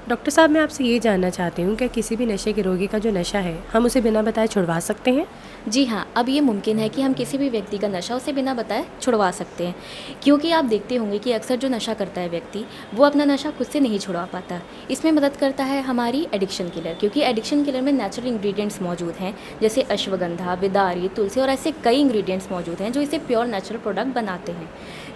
Doctor साहब, मैं आपसे ये जानना चाहती हूँ कि किसी भी नशे के रोगी का जो नशा है, हम उसे बिना बताए छुड़वा सकते हैं? जी हाँ, अब ये मुमकिन है कि हम किसी भी व्यक्ति का नशा उसे बिना बताए छुड़वा सकते हैं, क्योंकि आप देखते होंगे कि अक्सर जो नशा करता है व्यक्ति, वो अपना नशा खुद से नहीं छुड़वा पाता। इसमें मदद करता है हमारी एडिक्शन किलर, क्योंकि एडिक्शन किलर में नेचुरल इंग्रेडिएंट्स मौजूद हैं, जैसे अश्वगंधा, बिदारी, तुलसी और ऐसे कई इंग्रेडिएंट्स मौजूद हैं जो इसे प्योर नेचुरल प्रोडक्ट बनाते हैं,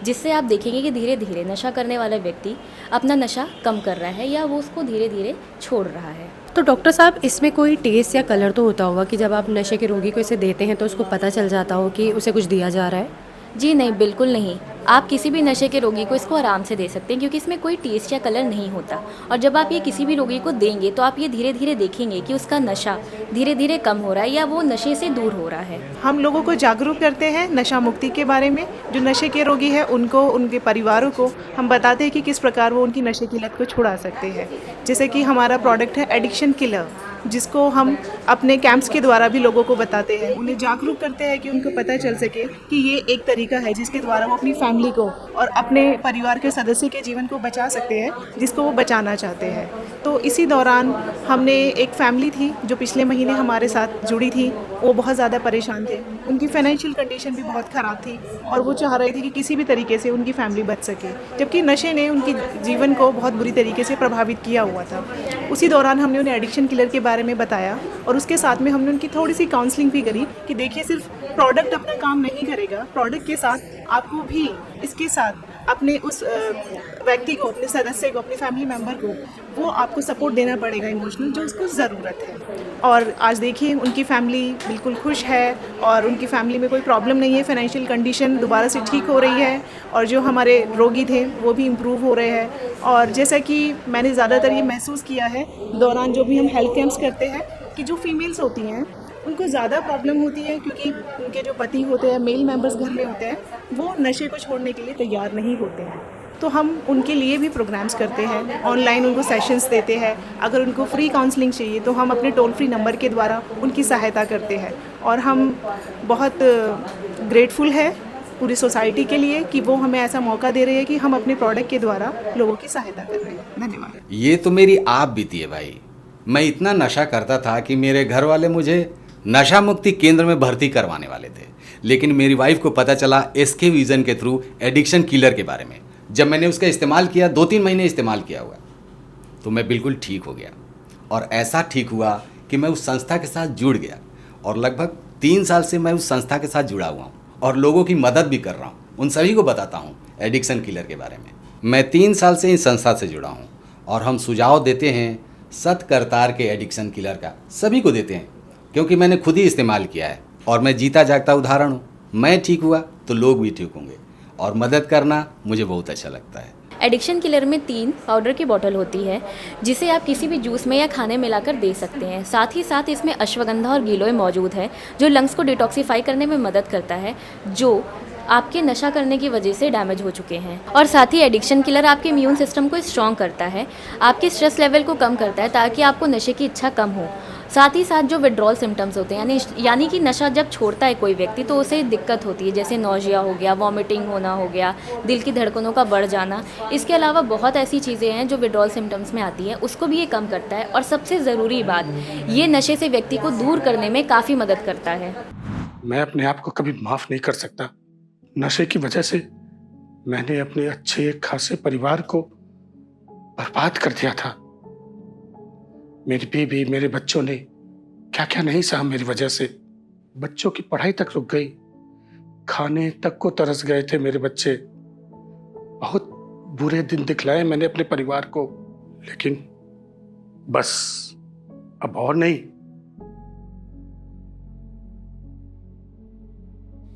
जिससे आप देखेंगे कि धीरे धीरे नशा करने वाला व्यक्ति अपना नशा कम कर रहा है या वो उसको धीरे धीरे छोड़ रहा है। तो डॉक्टर साहब, इसमें कोई टेस्ट या कलर तो होता होगा कि जब आप नशे के रोगी को इसे देते हैं तो उसको पता चल जाता हो कि उसे कुछ दिया जा रहा है? जी नहीं, बिल्कुल नहीं। आप किसी भी नशे के रोगी को इसको आराम से दे सकते हैं, क्योंकि इसमें कोई टेस्ट या कलर नहीं होता। और जब आप ये किसी भी रोगी को देंगे तो आप ये धीरे धीरे देखेंगे कि उसका नशा धीरे धीरे कम हो रहा है या वो नशे से दूर हो रहा है। हम लोगों को जागरूक करते हैं नशा मुक्ति के बारे में। जो नशे के रोगी हैं उनको, उनके परिवारों को हम बताते हैं कि किस प्रकार वो उनकी नशे की लत को छुड़ा सकते हैं। जैसे कि हमारा प्रोडक्ट है एडिक्शन किलर, जिसको हम अपने कैंप्स के द्वारा भी लोगों को बताते हैं, उन्हें जागरूक करते हैं कि उनको पता चल सके कि ये एक तरीका है जिसके द्वारा वो अपनी फैमिली को और अपने परिवार के सदस्य के जीवन को बचा सकते हैं, जिसको वो बचाना चाहते हैं। तो इसी दौरान हमने एक फैमिली थी जो पिछले महीने हमारे साथ जुड़ी थी। वो बहुत ज़्यादा परेशान थे, उनकी फाइनेंशियल कंडीशन भी बहुत ख़राब थी और वो चाह रहे थे कि किसी भी तरीके से उनकी फैमिली बच सके, जबकि नशे ने उनकी जीवन को बहुत बुरी तरीके से प्रभावित किया हुआ था। उसी दौरान हमने उन्हें एडिक्शन किलर के बारे में बताया और उसके साथ में हमने उनकी थोड़ी सी काउंसलिंग भी करी कि देखिए, सिर्फ प्रोडक्ट अपना काम नहीं करेगा, प्रोडक्ट के साथ आपको भी इसके साथ अपने उस व्यक्ति को, अपने सदस्य को, अपने फैमिली मेम्बर को, वो आपको सपोर्ट देना पड़ेगा इमोशनल, जो उसको ज़रूरत है। और आज देखिए उनकी फैमिली बिल्कुल खुश है और उनकी फैमिली में कोई प्रॉब्लम नहीं है, फाइनेंशियल कंडीशन दोबारा से ठीक हो रही है और जो हमारे रोगी थे वो भी इम्प्रूव हो रहे हैं। और जैसा कि मैंने ज़्यादातर ये महसूस किया है दौरान जो भी हम हेल्थ कैंप्स करते हैं कि जो फीमेल्स होती हैं उनको ज़्यादा प्रॉब्लम होती है, क्योंकि उनके जो पति होते हैं, मेल मेंबर्स घर में होते हैं, वो नशे को छोड़ने के लिए तैयार नहीं होते हैं। तो हम उनके लिए भी प्रोग्राम्स करते हैं, ऑनलाइन उनको सेशंस देते हैं। अगर उनको फ्री काउंसलिंग चाहिए तो हम अपने टोल फ्री नंबर के द्वारा उनकी सहायता करते हैं। और हम बहुत ग्रेटफुल है पूरी सोसाइटी के लिए कि वो हमें ऐसा मौका दे रही है कि हम अपने प्रोडक्ट के द्वारा लोगों की सहायता कर रहे हैं। धन्यवाद। ये तो मेरी आप बीती है भाई। मैं इतना नशा करता था कि मेरे घर वाले मुझे नशा मुक्ति केंद्र में भर्ती करवाने वाले थे, लेकिन मेरी वाइफ को पता चला एसके विजन के थ्रू एडिक्शन किलर के बारे में। जब मैंने उसका इस्तेमाल किया, 2-3 महीने इस्तेमाल किया हुआ, तो मैं बिल्कुल ठीक हो गया। और ऐसा ठीक हुआ कि मैं उस संस्था के साथ जुड़ गया और लगभग 3 साल से मैं उस संस्था के साथ जुड़ा हुआ हूँ और लोगों की मदद भी कर रहा हूँ। उन सभी को बताता हूँ एडिक्शन किलर के बारे में। मैं 3 साल से इस संस्था से जुड़ा हूँ और हम सुझाव देते हैं सत करतार के एडिक्शन किलर का, सभी को देते हैं, क्योंकि मैंने खुद ही इस्तेमाल किया है और मैं जीता जागता उदाहरण हूँ। मैं ठीक हुआ तो लोग भी ठीक होंगे और मदद करना मुझे बहुत अच्छा लगता है। एडिक्शन किलर में 3 पाउडर की बोतल होती है, जिसे आप किसी भी जूस में या खाने मिलाकर दे सकते हैं। साथ ही साथ इसमें अश्वगंधा और गिलोय मौजूद है, जो लंग्स को डिटॉक्सिफाई करने में मदद करता है, जो आपके नशा करने की वजह से डैमेज हो चुके हैं। और साथ ही एडिक्शन किलर आपके इम्यून सिस्टम को स्ट्रॉन्ग करता है, आपके स्ट्रेस लेवल को कम करता है ताकि आपको नशे की इच्छा कम हो। साथ ही साथ जो विड्रॉल सिम्टम्स होते हैं, यानी कि नशा जब छोड़ता है कोई व्यक्ति तो उसे दिक्कत होती है, जैसे नौजिया हो गया, वॉमिटिंग होना हो गया, दिल की धड़कनों का बढ़ जाना। इसके अलावा बहुत ऐसी चीज़ें हैं जो विड्रॉल सिम्टम्स में आती हैं, उसको भी ये कम करता है। और सबसे ज़रूरी बात, ये नशे से व्यक्ति को दूर करने में काफ़ी मदद करता है। मैं अपने आप को कभी माफ़ नहीं कर सकता। नशे की वजह से मैंने अपने अच्छे खासे परिवार को बर्बाद कर दिया था। मेरी बीवी, मेरे बच्चों ने क्या क्या नहीं सहा मेरी वजह से। बच्चों की पढ़ाई तक रुक गई, खाने तक को तरस गए थे मेरे बच्चे। बहुत बुरे दिन दिखलाए मैंने अपने परिवार को, लेकिन बस अब और नहीं।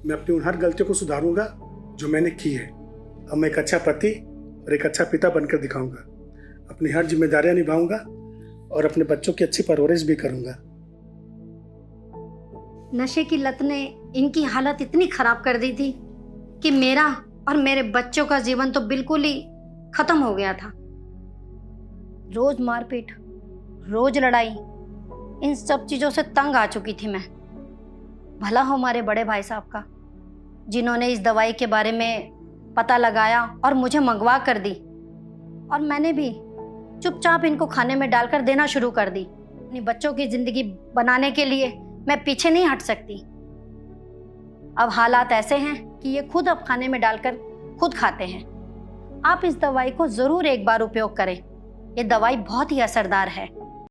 मैं अपनी उन हर गलतियों को सुधारूंगा जो मैंने की है। अब मैं एक अच्छा पति और एक अच्छा पिता बनकर दिखाऊंगा। अपनी हर जिम्मेदारियां निभाऊंगा और अपने बच्चों की अच्छी परवरिश भी करूंगा। नशे की लत ने इनकी हालत इतनी खराब कर दी थी कि मेरा और मेरे बच्चों का जीवन तो बिल्कुल ही खत्म हो गया था। रोज मारपीट, रोज लड़ाई, इन सब चीजों से तंग आ चुकी थी मैं। भला हो हमारे बड़े भाई साहब का, जिन्होंने इस दवाई के बारे में पता लगाया और मुझे मंगवा कर दी। और मैंने भी चुपचाप इनको खाने में डालकर देना शुरू कर दी। अपनी बच्चों की जिंदगी बनाने के लिए मैं पीछे नहीं हट सकती। अब हालात ऐसे हैं कि ये खुद अब खाने में डालकर खुद खाते हैं। आप इस दवाई को जरूर एक बार उपयोग करें। ये दवाई बहुत ही असरदार है।